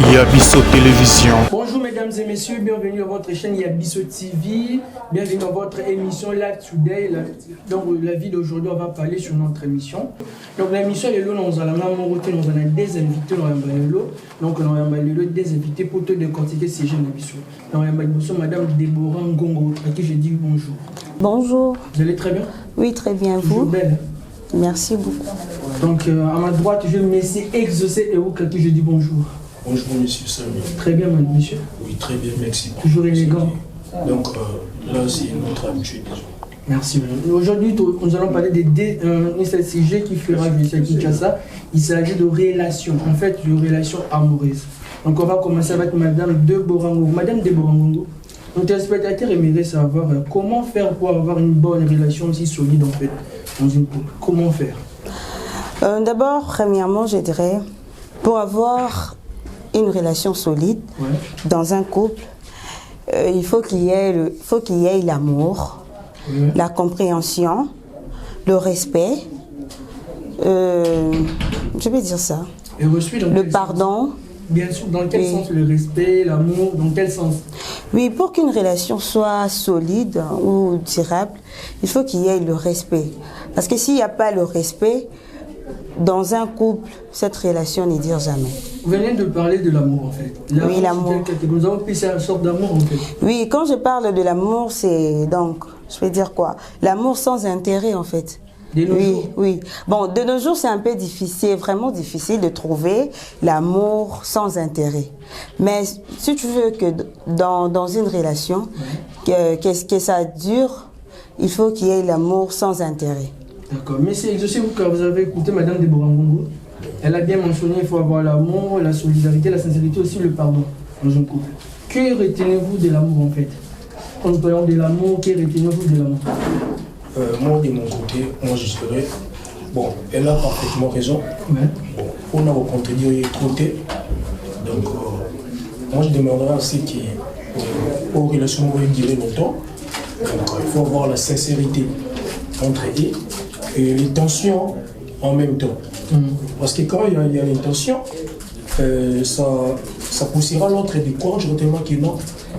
Yabiso Télévision. Bonjour mesdames et messieurs, bienvenue à votre chaîne Yabiso TV. Bienvenue dans votre émission Live Today. Donc la vie d'aujourd'hui, on va parler sur notre émission. Donc l'émission est là, nous allons des invités dans Yambalelo. Donc nous avons des invités pour te décortiquer ces jeunes émissions. Donc nous avons Madame Déborah Ngongo, à qui je dis bonjour. Bonjour. Vous allez très bien? Oui, très bien. Vous belle. Merci beaucoup. Donc à ma droite, je me suis exaucé et vous, à qui je dis bonjour. Bonjour monsieur Samy. Très bien, monsieur. Oui, très bien, merci. Toujours élégant. Donc là, c'est notre habitude déjà. Merci. Aujourd'hui, nous allons parler d'un sujet qui fera jusqu'à Kinshasa. Il s'agit de relations, en fait, de relations amoureuses. Donc on va commencer avec Madame Déborah Ngongo. Madame Déborah Ngongo, nos téléspectateurs aimeraient savoir comment faire pour avoir une bonne relation aussi solide en fait dans une couple. Comment faire? D'abord, premièrement, je dirais, pour avoir une relation solide dans un couple, il faut qu'il y ait l'amour, la compréhension, le respect, je vais dire ça, et le pardon. Sens? Bien sûr, dans quel sens le respect, l'amour, dans quel sens? Oui, pour qu'une relation soit solide ou durable, il faut qu'il y ait le respect. Parce que s'il n'y a pas le respect, dans un couple, cette relation ne dure jamais. Vous venez de parler de l'amour en fait. Oui, l'amour. Nous avons pris une sorte d'amour en fait. Oui, quand je parle de l'amour, c'est donc, je vais dire quoi? L'amour sans intérêt en fait. De nos jours. Oui. Bon, de nos jours, c'est un peu difficile, vraiment difficile de trouver l'amour sans intérêt. Mais si tu veux que dans une relation, que ça dure, il faut qu'il y ait l'amour sans intérêt. D'accord. Mais c'est aussi vous que vous avez écouté Madame Déborah Ngongo. Elle a bien mentionné qu'il faut avoir l'amour, la solidarité, la sincérité, aussi le pardon dans un couple. Que retenez-vous de l'amour en fait? Quand nous parlons de l'amour, que retenez-vous de l'amour? Moi, de mon côté, moi je dirais, bon, elle a parfaitement raison. Ouais. Bon, on a rencontré des côtés. Donc, moi je demanderais aussi qu'aux relations vont durer longtemps. Donc, il faut avoir la sincérité entre eux et les tensions en même temps. Parce que quand il y a l'intention, ça poussera l'autre des courage tellement que non,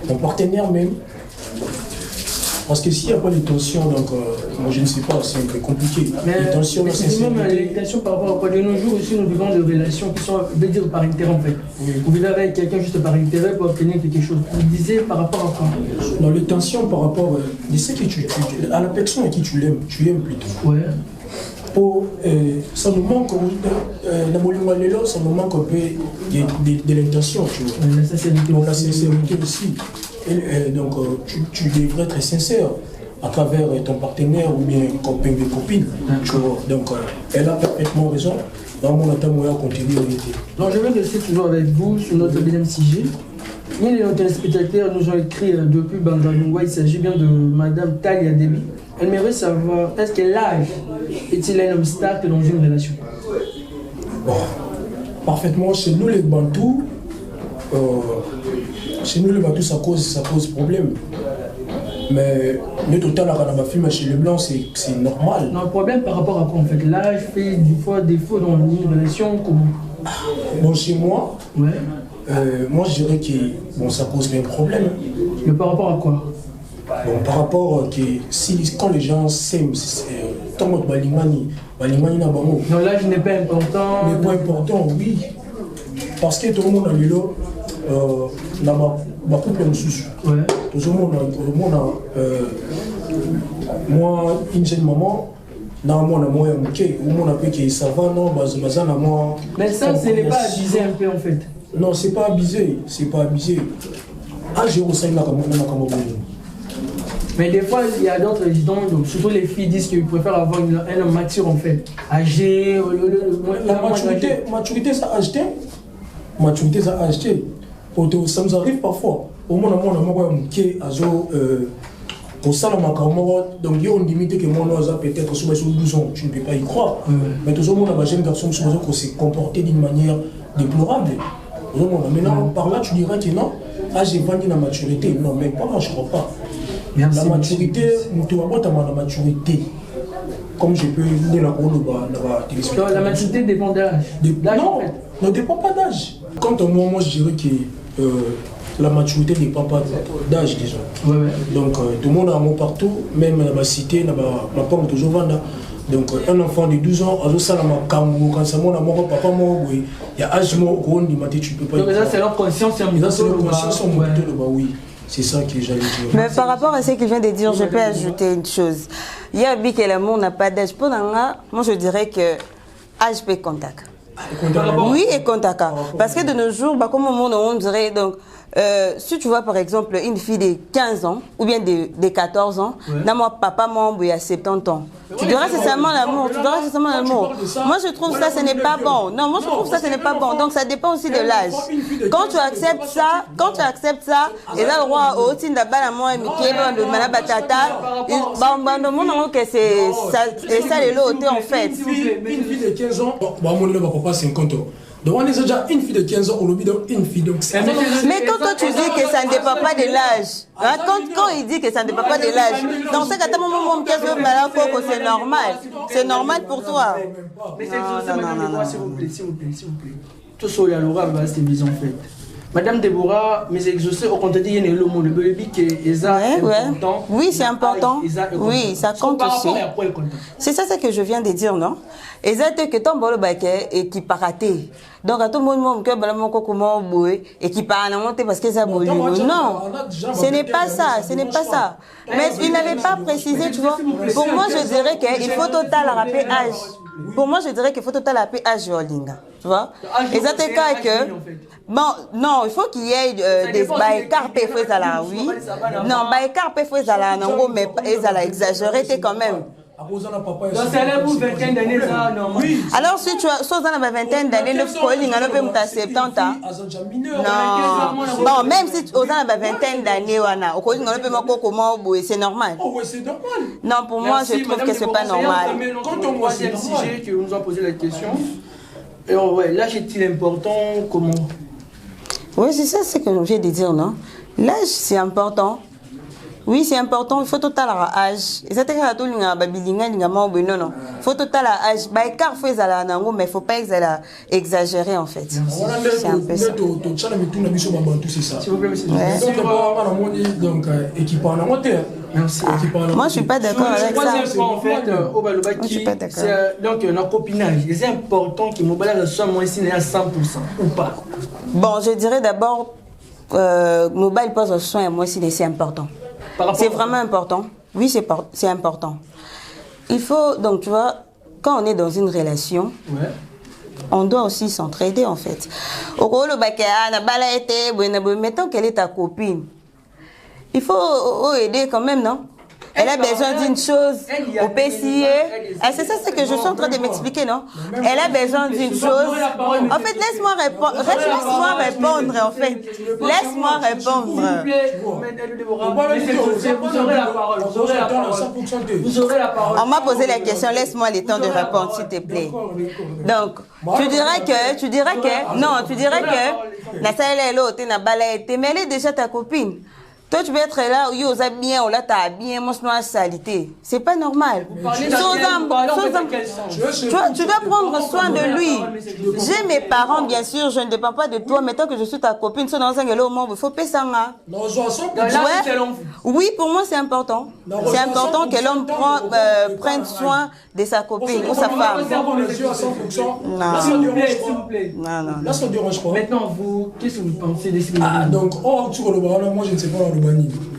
mon partenaire même. Parce que s'il n'y a pas de tension, donc moi je ne sais pas, c'est un peu compliqué. Mais les tensions, les tensions par rapport à quoi? De nos jours aussi, nous vivons de relations qui sont, je veux dire, par intérêt en fait. Oui. Vous vivez avec quelqu'un juste par intérêt pour obtenir quelque chose. Vous disiez par rapport à quoi? Non, les tensions par rapport à la personne à qui tu l'aimes plutôt. Ouais. Pour, ça nous manque, ça nous manque un peu de l'intention, tu vois. La sincérité. La sincérité aussi. Donc tu devrais être sincère à travers ton partenaire ou bien copain ou copine. Tu vois. Donc elle a parfaitement raison. Dans mon attente, on continue à l'été. Donc je vais rester toujours avec vous sur notre deuxième sujet. L'un de nos téléspectateurs nous ont écrit depuis Bangalore. Il s'agit bien de Madame Talia Debi. Elle aimerait savoir, est-ce que l'âge est-il un obstacle dans une relation? Bon, parfaitement, chez nous les Bantous, ça cause problème. Mais le total à la film chez les Blancs, c'est normal. Non, le problème par rapport à quoi en fait? L'âge fait des fois défaut dans une relation comme... Bon, chez moi, ouais. Moi je dirais que bon, ça pose bien problème. Mais par rapport à quoi? Bon, par rapport que quand les gens s'aiment, tant que Balimani n'a pas mot. Non, l'âge n'est pas important. N'est pas important, oui. Parce que tout le monde a lu là, ma couple est sous. Ouais. Tout le monde a, moi, une jeune maman, non, moi, moi, on a pu que ça va, non, moi. Mais ça, ce n'est pas abusé un peu en fait. Non, c'est pas abusé, c'est pas abusé. Ah, j'ai aussi là comme mais des fois, il y a d'autres résidents, surtout les filles disent qu'ils préfèrent avoir un homme mature en fait. Âgé, la maturité, ça a acheté. Maturité, ça a acheté. Ça nous arrive parfois. Au moins, pour ça, donc il y a une limite que moi, peut-être sur 12 ans, tu ne peux pas y croire. Mais tout le monde a un jeune garçon qui s'est comporté d'une manière déplorable. Maintenant, par là, tu dirais que non, j'ai vendu la maturité. Non, mais pas, je ne crois pas. Merci, la maturité, la maturité. Comme je peux dire la télévision. La maturité dépend d'âge. Non, ne dépend pas d'âge. quant à moi, je dirais que la maturité n'est pas d'âge déjà. Donc tout le monde a un mot partout, même dans la cité, dans la pomme toujours vendre. Donc un enfant de 12 ans, quand ça papa il y a âge tu peux pas. Donc ça c'est leur conscience, oui. C'est ça que j'allais dire. Mais par rapport à ce qu'il vient de dire, je peux ajouter une chose. Il y a dit que l'amour n'a pas d'âge. Pour moi, je dirais que âge peut contact. Oui, et contact. Parce que de nos jours, comme au monde, on dirait donc. Si tu vois par exemple une fille de 15 ans ou bien de 14 ans, dans mon papa, moi, il y a 70 ans. Tu diras c'est seulement l'amour, tu diras c'est seulement l'amour. Moi je trouve ça ce n'est pas bon. Non, moi je trouve ça ce n'est pas bon. Donc ça dépend aussi de l'âge. Quand tu acceptes ça, et là le roi au tin da bala moi mikeba de mana batata, que c'est ça les lots en fait. Une fille de 15 ans, mon papa 50 ans. Donc on est déjà une fille de 15 ans, on oublie donc une fille donc mais quand toi tu dis que ça ne dépend pas de l'âge, hein, quand il dit que ça ne dépend pas de l'âge, dans ce cas c'est normal. C'est normal pour toi. Mais c'est madame, s'il vous plaît. Tout ça, il y a l'aura, c'est mise en fait. Madame Déborah, mes exaucés, au contraire, il y a le monde, le bébé qui est important. Oui, c'est important. Oui, ça compte aussi. C'est ça ce que je viens de dire, non? Exact que ton bolo baké et qui paraté. Donc à tout le monde que balamon comment boué et qui parle parce que ça boule. Non, ce n'est pas ça, ce n'est pas ça. Mais il n'avait pas précisé, tu vois. Pour moi, je dirais qu'il faut total rappeler âge. Pour moi, je dirais qu'il faut total rappeler âge Olinga. Tu vois? Exact que bon, non, il faut qu'il y ait des baïkars péfoués à la oui. Non, baïkars péfoués à la non, mais ils allaient exagérer quand même. Donc c'est là pour 21 d'années ça non. Alors si tu as chose dans la vingtaine d'années le calling alors peut m'ta 70 ans. Non. Bon même si aux dans la vingtaine d'années wana au calling alors peut m'ako comment c'est normal. Oh ouais, c'est normal. Non pour moi je trouve que c'est pas normal. Quand on voit ce sujet que nous a posé la question. Et ouais, l'âge est-il important comment? Oui, c'est ça ce que je viens de dire non. L'âge c'est important. Oui, c'est important, il faut total âge. Et c'est que tout le monde non. Il faut total âge. Bah, car faut mais il faut pas exagérer en fait. C'est un peu ça. S'il vous plaît, monsieur. Donc, Moi, je suis pas d'accord avec ça. En fait, je suis pas d'accord. Donc, notre copinage, c'est important que Mobile soit moins signé à 100% ou pas. Bon, je dirais d'abord, Mobile pose soin à moi si c'est important. C'est vraiment important. Oui, c'est important. Il faut, donc, tu vois, quand on est dans une relation, on doit aussi s'entraider, en fait. Mettons qu'elle est ta copine. Il faut aider quand même, non? Elle a besoin d'une chose au PCA. C'est ça ce que je suis en train de m'expliquer, non? Elle a besoin d'une chose. En fait, laisse-moi répondre. Laisse-moi répondre, en fait. Laisse-moi répondre. On m'a posé la question, laisse-moi le temps de répondre, s'il te plaît. Donc, tu dirais que, non, tu dirais que, la salle est là, mais elle est déjà ta copine. Toi, tu peux être là, où tu as bien, ou là, tu as bien, moi, je dois salité. C'est pas normal. Tu dois prendre soin de lui. J'ai mes parents, bien sûr, je ne dépends pas de toi, mais tant que je suis ta copine, il faut payer ça. Oui, pour moi, c'est important. C'est important que l'homme prenne soin de sa copine ou sa femme. Non. Là, ça ne dérange pas. Maintenant, vous, qu'est-ce que vous pensez de ce que donc, moi, je ne sais pas.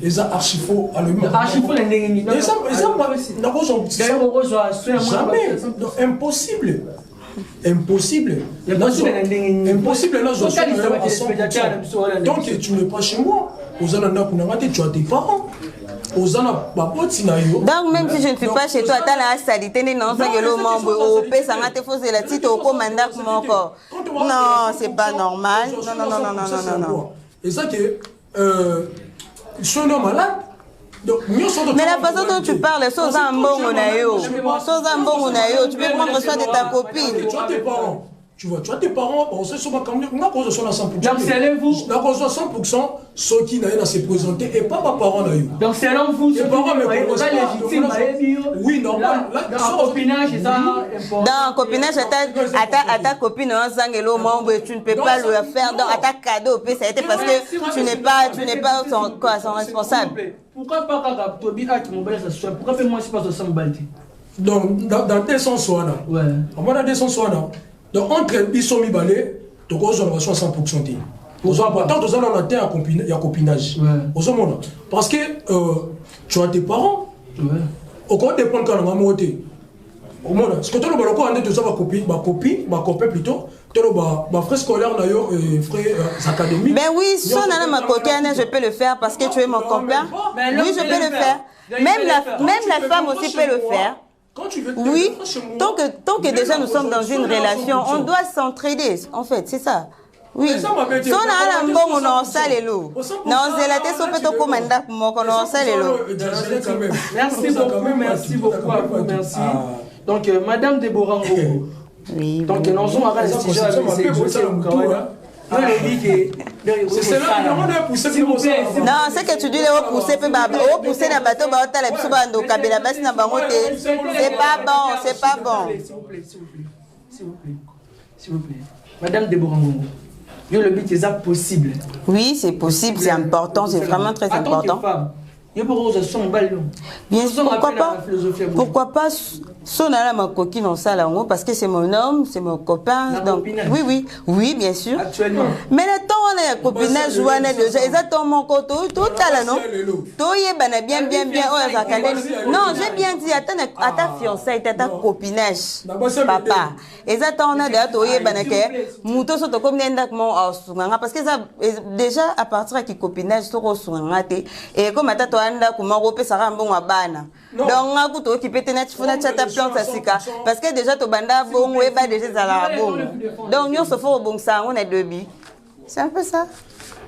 Et ça archifaux à le archifaux les négatifs. Jamais. Impossible. Impossible. Impossible. Là, je suis donc tu n'es pas chez moi. Tu as tes parents. Donc même si je ne suis pas chez toi, tu as la salité, non, c'est pas normal. Non. Et ça que je suis un homme malade. Mais la façon dont tu parles, tu peux prendre soin de ta copine. Tu as tes parents. Tu vois, tu as tes parents, on sait souvent quand même, on a qu'on soit à 100%. Donc selon vous, donc on soit 100%, ceux qui n'aient à se présenter et pas ma parent d'ailleurs. Donc selon vous, les parents me connaissent pas. Oui, normal. Dans le copinage, c'est ça important. Dans le copinage, à ta copine, tu ne peux pas le faire. Donc à ta cadeau, c'est parce que tu n'es pas son responsable. Pourquoi pas quand Tobi a qui m'oblige à ce soir? Pourquoi moi je passe au Sambalti? Donc dans des sens soit là. Ouais. Dans des sens soit là. Donc, entre Bissomi Balé, tu as une relation à 100%. Pourquoi tant que tu as un copinage. Parce que tu as tes parents. Au cas où tu prends quand même au monde, ce que tu as ma copine plutôt, tu as ma frère scolaire, frère académique. Ben oui, si on a ma copine, je peux le faire parce que tu es mon copain. Oui, je peux le faire. Même la femme aussi peut le faire. Quand tu veux oui, tant que déjà nous sommes dans une relation, on doit s'entraider, en fait, c'est ça. Oui. Si on a un bon, on en sale et l'eau. Non, c'est la tête, on peut te commander pour moi, on en sale et l'eau. Merci beaucoup à vous, merci. Donc, Madame Déborah Ngogo. Oui. Donc, nous sommes à la situation c'est cela, non, c'est que tu dis repousser, repousser dans le bateau, c'est pas bon, c'est pas bon. S'il vous plaît. Madame Déborah Ngogo, le but est possible. Oui, c'est possible, c'est important, c'est vraiment très important. Bien sûr, pourquoi pas son ma coquine en salle parce que c'est mon homme, c'est mon copain. Donc, oui, bien sûr. Actuellement. Mais le temps on a copinage ou on est déjà exactement mon côté tout à l'heure non. Toi bien non, j'ai bien dit à ta fiancée, à ta copinage. Papa. Exactement on a déjà toi que muto so to comme ndakmo parce que ça déjà à partir du copinage to et comme ata anda kuma rope sara mbongo bana donc ngaku to occupé tenet funa chata plante sika parce que déjà to banda bongo e ba déjà za bongo donc nous se faut bon ça on est deux bi c'est un peu ça.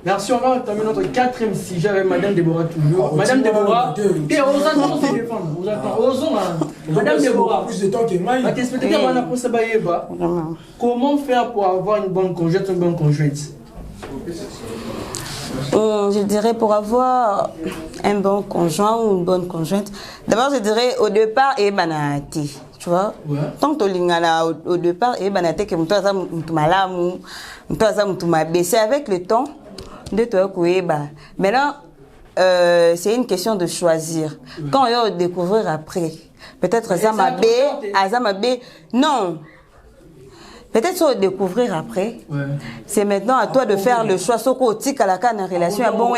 Merci, on va terminer notre 4e sujet avec Madame Déborah toujours. Madame Déborah, osons se défendre. Osons, Madame Déborah. Plus de temps que moi. Comment faire pour avoir une bonne conjointe, une bonne conjointe? Je dirais pour avoir un bon conjoint ou une bonne conjointe, d'abord je dirais au départ et banati, tu vois. Tant que tu as au départ et banati que c'est avec le temps de toi maintenant c'est une question de choisir. Quand on va découvrir après, peut-être Azamabé, non. Peut-être sur découvrir après. C'est maintenant à toi de faire le choix. Soit à la canne en relation, bon, ou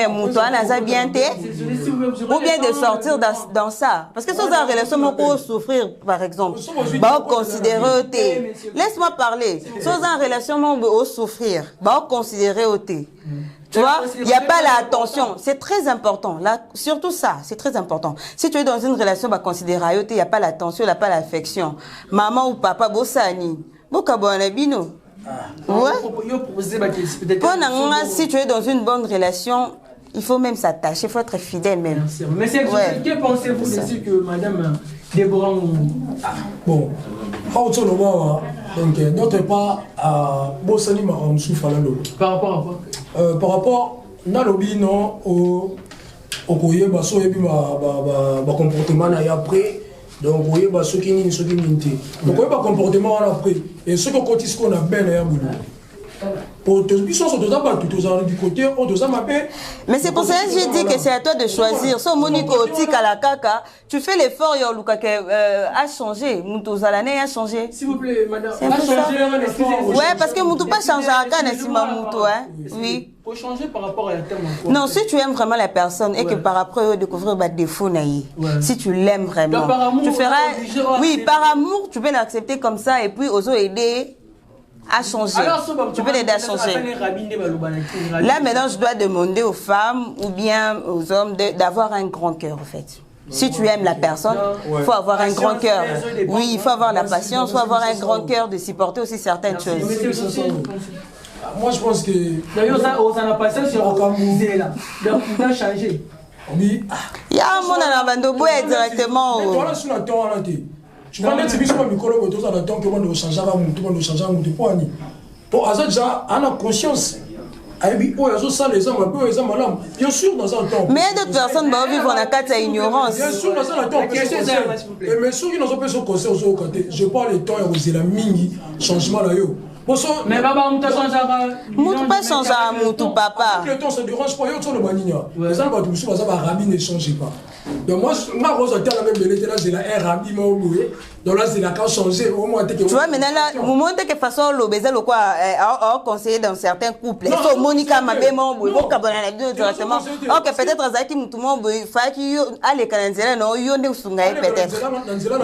bien de sortir dans ça. Parce que si on a une relation, on peut souffrir, par exemple. Bah, on considère OT. Laisse-moi parler. Si on a une relation, on peut souffrir. Bah, on considère OT. Tu vois, il n'y a pas l'attention. C'est très important. Là, surtout ça, c'est très important. Si tu es dans une relation, bah, considérer OT, il n'y a pas l'attention, il n'y a pas l'affection. Maman ou papa, bossani. Si tu es dans une bonne relation, il faut même s'attacher, il faut être fidèle même. Mais que pensez-vous de ce que Madame Déborah bon, donc notre part à Bossani par rapport à quoi? Par rapport à lobby non au comportement après. Donc, vous voyez, ceux qui n'y sont pas. Donc, vous voyez, pas comportement après. Et ceux qui ont dit ce qu'on a bien, pour tous, ils sont tous du côté, on doit m'appeler. Mais c'est pour ça que j'ai dit que c'est à toi de choisir. So, Monique, à la caca, tu fais l'effort, a changé. Moutou Zalané a changé. S'il vous plaît, madame. A changé. Ouais, parce que Moutou pas changé à Ghana, si ma Moutou, hein. Oui. Pour changer par rapport à la terme. Non, si tu aimes vraiment la personne et que par après, découvrir des défauts, si tu l'aimes vraiment, tu feras. Oui, par amour, tu peux l'accepter comme ça et puis aux autres aider à changer. Tu peux l'aider à changer. Là, maintenant, je dois demander aux femmes ou bien aux hommes d'avoir un grand cœur, en fait. Si tu aimes la personne, il faut avoir un grand cœur. Oui, il faut avoir la patience, il faut avoir un grand cœur de supporter aussi certaines choses. Moi, je pense que. D'ailleurs, on n'a pas ça sur le musée là. Donc, on a changé. Oui. Il y a un monde à la bande directement. Mais toi, là, sur la terre, Tu vois, net, c'est bien sûr, Mikolo, mais tout ça, attend que on change à mon tour, on change à mon tour. Pour Azad, déjà, on a conscience. Bien sûr, dans un temps. Mais d'autres personnes vivent en cas d'ignorance. Bien sûr, dans un temps. Mais ceux qui n'ont pas ce conseil aux côtés, je parle le temps et c'est la mini changement là. Mais papa, on t'a changé à Moutou pas changer à Moutou, papa. Le temps, ça dérange pas. Il y a le manigna. Les gens vont tout ça, Rabi ne change pas. Donc moi, je suis la même belette là, c'est la Rabi m'a oublié. Donc là, c'est la cas changé. Tu vois, maintenant là, vous montrez que façon le baiser le quoi, conseiller dans certains couples. So Monica m'a bien oublié. Vous cabana la vidéo directement. Ok, peut-être Zaki Moutou m'a oublié. Faut qu'il allez canadiens non, il y a des sungai peut-être.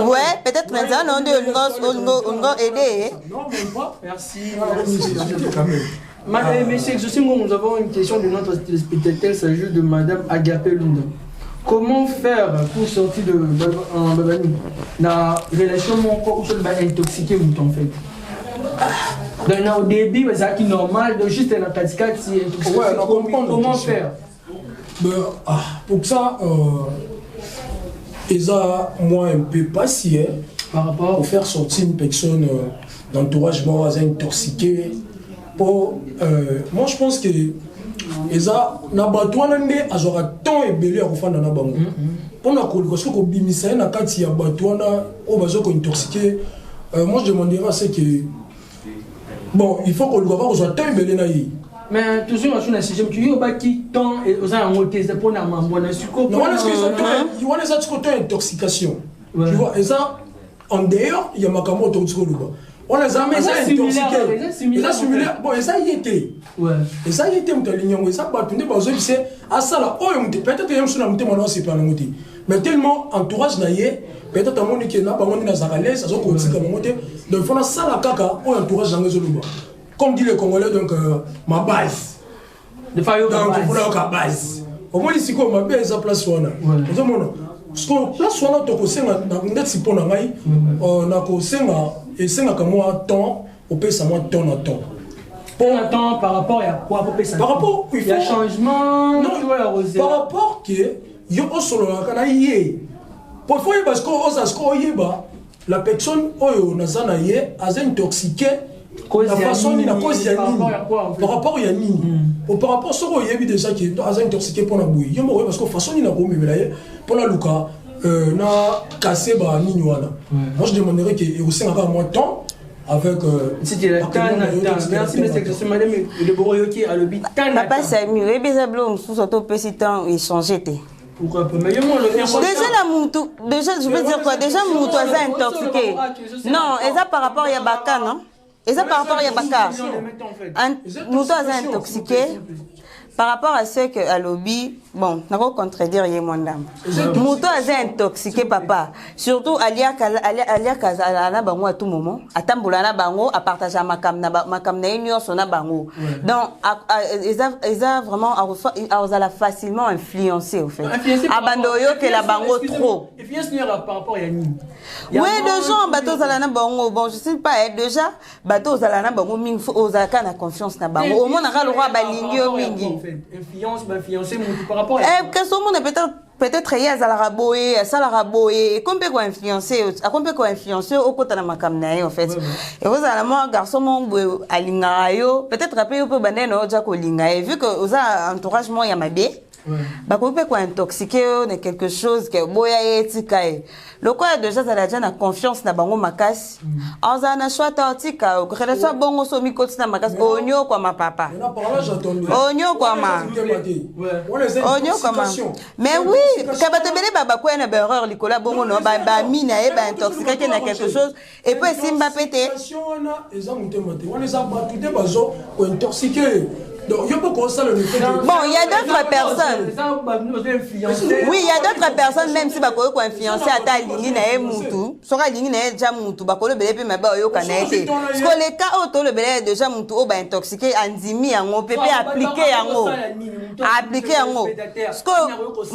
Ouais, peut-être Nanzela non, on va aider. Non, même pas. Merci. Monsieur Exosingo, nous avons une question de notre téléspectateur, ça s'agit de Madame Agapé Lunda. Comment faire pour sortir de la relation où je vais intoxiquer en fait? Donc, au début, c'est normal, donc juste la pratique, comment faire? Pour ça, ils ont moi un peu patient par rapport à faire sortir une personne d'entourage intoxiqué. Pour, moi, je pense que ils ont tant et belé à refaire dans la banque. Pour la cause, parce que quand bimisa na kati ya batouana au bazo ko intoxiqué, moi je demanderais à ce que bon, il faut qu'on le voit soit tant et belé na yi. Mais toujours sur un sujet, tu dis qui tant et aux angotés c'est pour la mambo na suko. Non, est-ce que il y a ça côté intoxication. Tu vois, et ça en dehors, il y a makamo toxiko là. On les a mis ça intoxiqué. Ça similaire. Bon, et ça y était. Ouais. Et ça y était, et ça battunde, c'est à ça là. Oh, peut-être que sur la montée, maintenant c'est pas la montée. Mais tellement entourage naïe, peut-être à mon équipe n'a pas monté dans sa galère, ça se continue comme monter. Donc il faut ça la caca, on entourage dans les autres. Comme dit les Congolais, donc ma base. De faire donc il faut la base. Au moins ici, comme ma base, ça place sur là. Parce que place sur là, tu as net si pour la maille, on a causé et c'est comme moi temps, on peut ça moi temps à temps. Pour un temps par rapport à quoi? Par rapport il y a changement. Non, par rapport que yo solo la kana yé. Pour fois parce que la personne oyo nazana yé a intoxiqué la façon ni la cause ya nini par rapport ya nini par rapport à ce que yé déjà qui a intoxiqué pour la bouille yo parce que façon ni la ko mebela yé pour la luka na cassé ba nini wana. Moi je demanderais que au sein à moi temps avec c'était la merci monsieur que madame le boroyoki à l'obit papa c'est mieux et bien blum sous auto petit temps échanger té. Pourquoi pas? Mais déjà la moutou, déjà je veux dire quoi? Déjà moutou a intoxiqué. Non, et ça par rapport à Yabaka, non? Et ça par rapport à Yabaka. Moutou a intoxiqué. Par rapport à ce que à lobby, bon, n'a pas contredire mon dame. Moutou a intoxiqué papa. Surtout alia kazala bango à tout moment. Atambula na bango à partager ma kamna union sona bango. Donc ils a vraiment à facilement influencé au fait. Abandoyo que la bango trop. Influence par rapport à Yanni. Oui, déjà bateau zalana bango. Bon, je sais pas déjà bateau zalana bango ming ozaka na confiance na bango. Au moins na le roi balingio mingi. Influencer par rapport à que ce monde peut-être il y a Zalaraboé, comme peut influencer, comme peut influencer au côté de ma caméra en fait. Et vous allez moi garçon mon alingayo, peut-être après vous pouvez bander no jako lingayo vu que vous avez entourage moi ya mabe. Bah vous pouvez intoxiquer de quelque chose que boya etikae. Le quoi déjà ça déjà na confiance na bango makasi. Aza na choix tatika, que ça bongo so mi côté na makasi onyo kwa ma papa. Onyo kwa ma. Onyo kwa ma. Mais oui, quand ba te bele baba quoi na erreur likola bongo no ba mina e ba intoxiquer na quelque chose et puis simba pété. Donc, il y a beaucoup ça le fait. Bon, il y a d'autres personnes. Oui, il y a d'autres personnes, même si Bako ko influencer à ta ligne na mutu, sera ligne na déjà mutu, Bako le belé pe maba yo kanaete. Parce que les cas auto le belé déjà mutu o ba intoxiqué andimi yango pepe appliquer yango. Appliquer yango. Parce que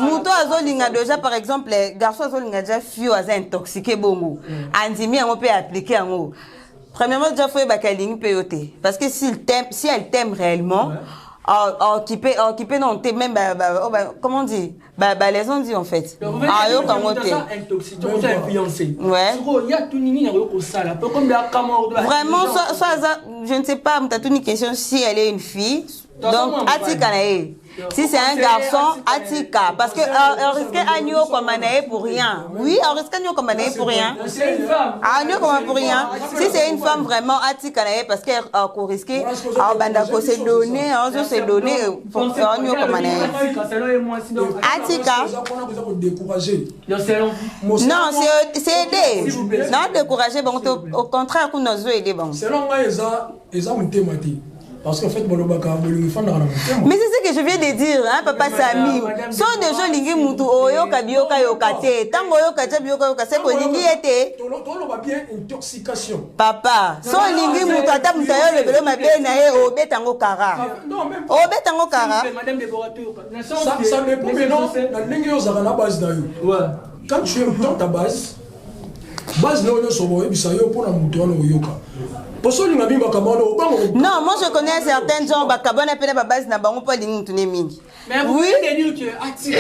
mutu azolinga déjà par exemple, les garçons azolinga déjà fio aza intoxiqué bongo. Andimi yango pe appliquer yango. Premièrement, déjà, il faut que parce que si elle t'aime réellement, occupé non, t'es même, comment on dit? Les gens disent en fait. Yo kangote. Influencé. Ouais. Il y a tout nini na ça là. Vraiment, je ne sais pas, t'as une question si elle est une fille. Donc, Atika Nae. Si c'est un garçon, Atika. Parce que on risque Agneau comme Anae pour rien. Oui, on risque Agneau comme Anae pour rien. C'est une femme. Agneau comme pour rien. Si c'est une femme vraiment, Atika Nae, parce qu'elle risque, Bandako s'est donné, on s'est donné pour Agneau comme Anae. Atika. Non, c'est aider. Non, décourager, bon, au contraire, qu'on nous aider, bon. Selon moi, ils ont une thématique. Parce qu'en fait, mais c'est ce que je viens de dire, hein, papa Sami. So de gens lingi mutu oyoka bioka yokate. Tango yoka bioka yoka c'est ko lingi était. Bien intoxication. Papa, so lingi mutu ata mutayo le belo mabe na e obetango kara. Non, même obetango kara. Madame Déborateur. Ça dépend maintenant la lingi yo na base d'ailleurs. Ouais. Quand tu es dans ta base no so boye bisayo pour na mutu wana oyoka. Non, moi je connais certains gens bakabona pena ba base na bango pa lingi mutune mingi. Mais vous voulez dire que Atika.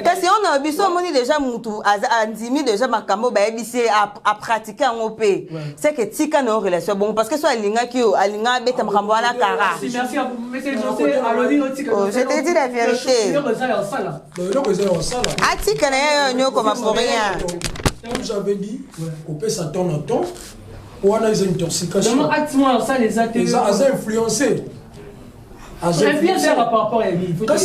Parce qu'on a biso moni déjà mutu andimi déjà makambo ba ebisi à pratiquer en OP. C'est que tika no relation bon parce que soit linga ki alinga beta makambo na kara. Merci à vous monsieur José Aloni Tika. Je te dis la vérité. Atika na yo comme pour rien. Comme j'avais dit, OP ça tourne en temps. Ou on a une intoxication. Comment activement ça les actes ils ont influencé. Influencé par rapport à lui. Quand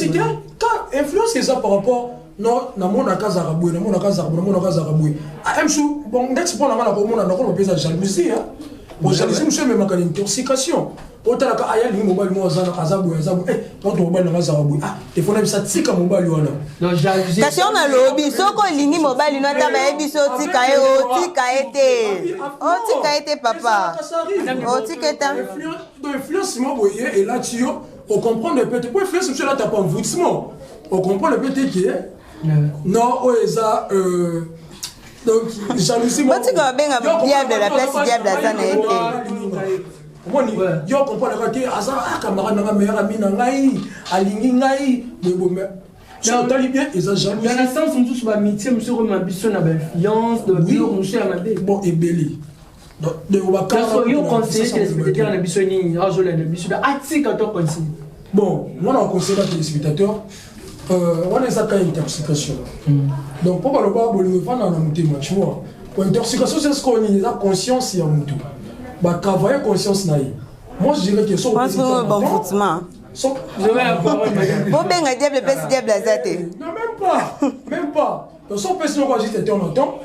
influence ça par rapport non na mon akaza raboué na mon akaza raboué. Ah sou bon next point na ko mona na ko pesa jalousie hein. Bon jalousie monsieur même une intoxication. Autant que aya li mobile mo azana azabu quand on mobile na zabou ah il faut même ça tika mobile wana. Donc jalousie. Kasi on a lobby soko lingi mobile no ta ba ebiso tika ete papa. Tika ete influence mo boye et là tu on comprend le petit pour influence monsieur là t'as pas envoûtement. On comprend le petit qui est non oeza donc jalousie mo. Tu vas bien diable de la place diable azana ete. Yo comprends que azar camarade na meilleur ami na ngai alingi ngai mais j'entends bien ils ont jamais dans le sens où tous ba amitié monsieur Romabiso na influence de bio monsieur Amade bon et belli donc de yo conseiller que les spectateurs na biso ni azola na biso Atika to conseiller bon moi on conseille les spectateurs on est ça quand intoxication donc pour le ba bolingo fana na mutema tu vois pour intoxication c'est ce qu'on a conscience ya mutu bah travailler conscience naïe. Moi je dirais que ça bon foutement. Je vais avoir bon ben diable pèse diable azate. Non même pas. Donc ça peut se voir juste de temps en temps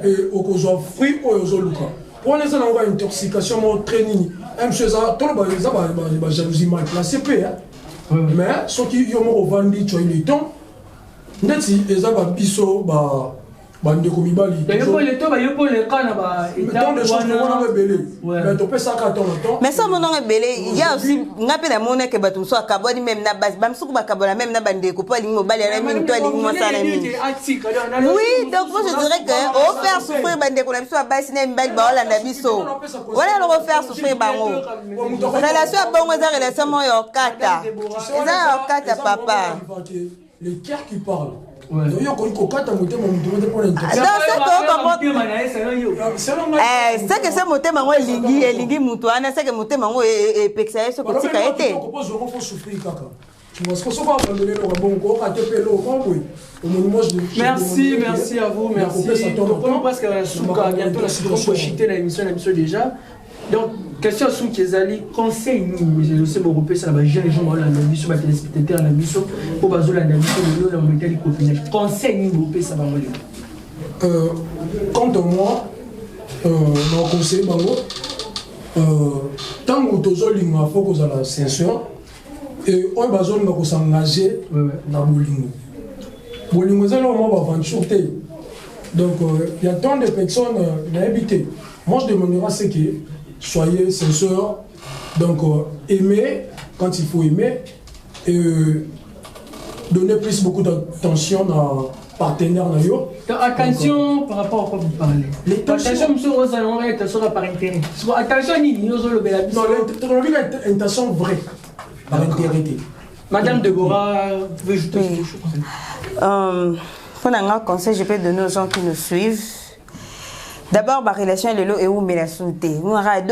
et au cause fruit ou au luka. Pour les gens on a une intoxication mon training. Même chose ça tout le ba jalousie mal placé mais ceux qui yo mo vendre tu le temps. Ndeti eza ba biso ba bande ko mibali mais ça mon nom est belé il y a aussi ngape na mona ke batum so akaboni même na base bam suku bakabola même na bande ko pali mobali na mini to lingi mo sana mini oui donc moi je dirais que au faire souffrir bande ko na biso base na mbali ba ola na biso wala le refaire souffrir bango relation bongo za relation mo yo kata eza yo kata papa le cœur qui parle. C'est que ce moté mango lingi mutu ana c'est que moté mango e pexaye ce que tika été. Merci à vous, merci. On presque bientôt la situation chiter l'émission déjà. Donc question sur Kezali conseil ni c'est bon repère ça va jeune gens là na biso ba téléspectateurs na biso pour bazola na biso le na metali copinage conseil ni repère ça va quant à moi mon conseil bango tant que tozolinga faut que ça la sincère et on bazolinga ko s'engager na bolingo ça là moi aventure donc il y a tant de personnes na habité moi je demanderai c'est que soyez sincères, donc aimez quand il faut aimer et donnez plus beaucoup d'attention à partenaire. Attention par rapport à quoi vous parlez. Attention, monsieur Rosa, on va être par intérêt. Attention, ni nous le non, l'intention vraie. par intérêt. Madame Deborah, vous pouvez ajouter quelque chose? Pour un conseil, je peux donner aux gens qui nous suivent. D'abord, ma relation est là où me la souté. 2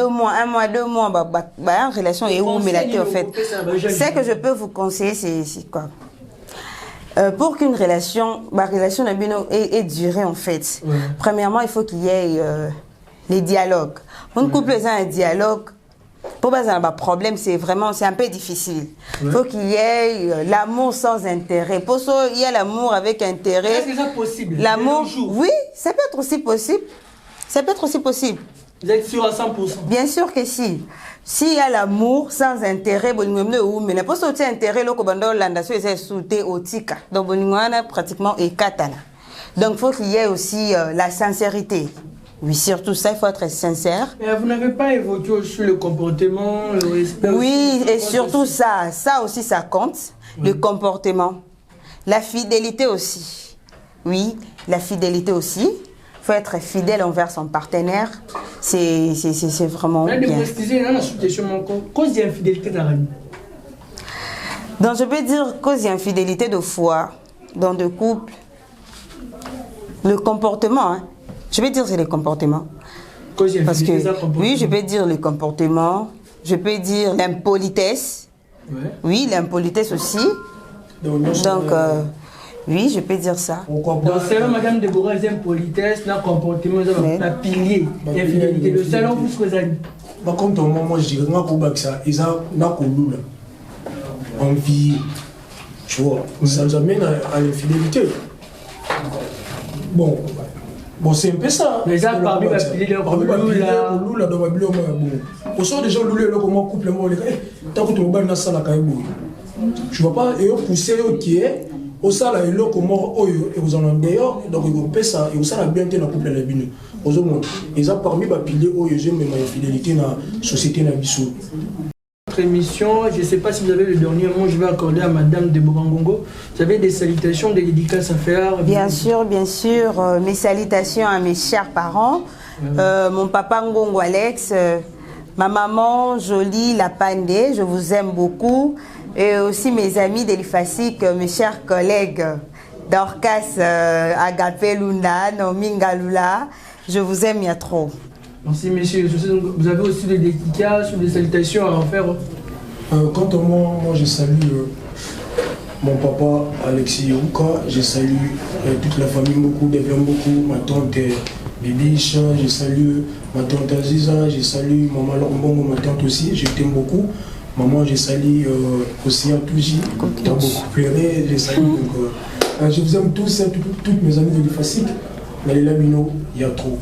mois, 1 mois, 2 mois, ma relation est où me la en fait. Ce que je peux vous conseiller, c'est quoi? Pour qu'une relation, ma relation ait duré en fait. Ouais. Premièrement, il faut qu'il y ait les dialogues. Pour un couple, il y a un dialogue. Pour pas un problème, c'est un peu difficile. Il faut qu'il y ait l'amour sans intérêt. Pour ça, il y a l'amour avec intérêt. Est-ce que c'est possible? L'amour, oui, ça peut être aussi possible. Ça peut être aussi possible. Vous êtes sûr à 100%? Bien sûr que si. S'il y a l'amour sans intérêt, mais pas sans intérêt, donc pratiquement katana. Donc il faut qu'il y ait aussi la sincérité. Oui, surtout ça, il faut être sincère. Mais vous n'avez pas évoqué aussi le comportement, le respect? Oui, et surtout ça aussi ça compte, le comportement. La fidélité aussi. Oui, la fidélité aussi. Il faut être fidèle envers son partenaire. C'est vraiment bien. Donc je peux dire cause d'infidélité de foi dans deux couples. Le comportement, hein. Je vais dire c'est le comportement. Parce que oui, je peux dire le comportement. Je peux dire l'impolitesse. Ouais. Oui, l'impolitesse aussi. Donc oui, je peux dire ça. Donc c'est Madame Deborah, c'est impolitesse, le comportement, le pilier, l'infidélité. Le salon, vous ce que vous avez. Par contre, moi je dirais que ça, ils ont envie, tu vois, ça nous amène à l'infidélité. Bon, c'est un peu ça. Mais ça, parmi les piliers, Lula, dans ma bilan, au sort des gens, Lula, comment couple, tant que tu me bats dans ça, tu vas pas pousser qui est. Au sala et l'eau comment vous en avez d'ailleurs donc ils peut ça et au sala bien dans couple la bino aux hommes ils ont parmi les piliers où ils aiment la fidélité dans la société na biso. Notre émission, je ne sais pas si vous avez le dernier mot, je vais accorder à Madame Deborah Ngongo. Vous avez des salutations, des dédicaces à faire? Bien sûr, mes salutations à mes chers parents, mon papa Ngongo Alex, ma maman Jolie Lapandé, je vous aime beaucoup. Et aussi mes amis d'Elifasik, mes chers collègues Dorcas Agapé Lunda, Nominga Lula, je vous aime, il y a trop. Merci messieurs, vous avez aussi des dédicaces ou des salutations à en faire? Quant à moi, je salue mon papa Alexis Youka, je salue toute la famille beaucoup, ma tante Bibiche, je salue ma tante Aziza, je salue maman Lombongo, ma tante aussi, je t'aime beaucoup. Maman, je salue aussi Touji, qui a beaucoup pleuré, je salue. Je vous aime tous, toutes mes amis de l'IFASIC. Nalela Bino, il y a trop.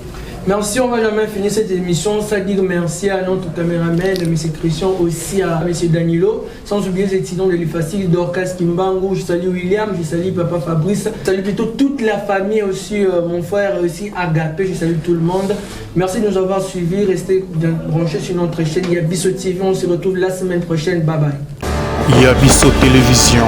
Merci, on va jamais finir cette émission sans dire merci à notre caméraman, M. Christian, aussi à M. Danilo, sans oublier les étudiants de l'IFASIC, Dorcas Kimbangu, je salue William, je salue Papa Fabrice, je salue plutôt toute la famille aussi, mon frère aussi Agapé, je salue tout le monde. Merci de nous avoir suivis, restez branchés sur notre chaîne Yabiso TV, on se retrouve la semaine prochaine, bye bye. Yabiso Télévision.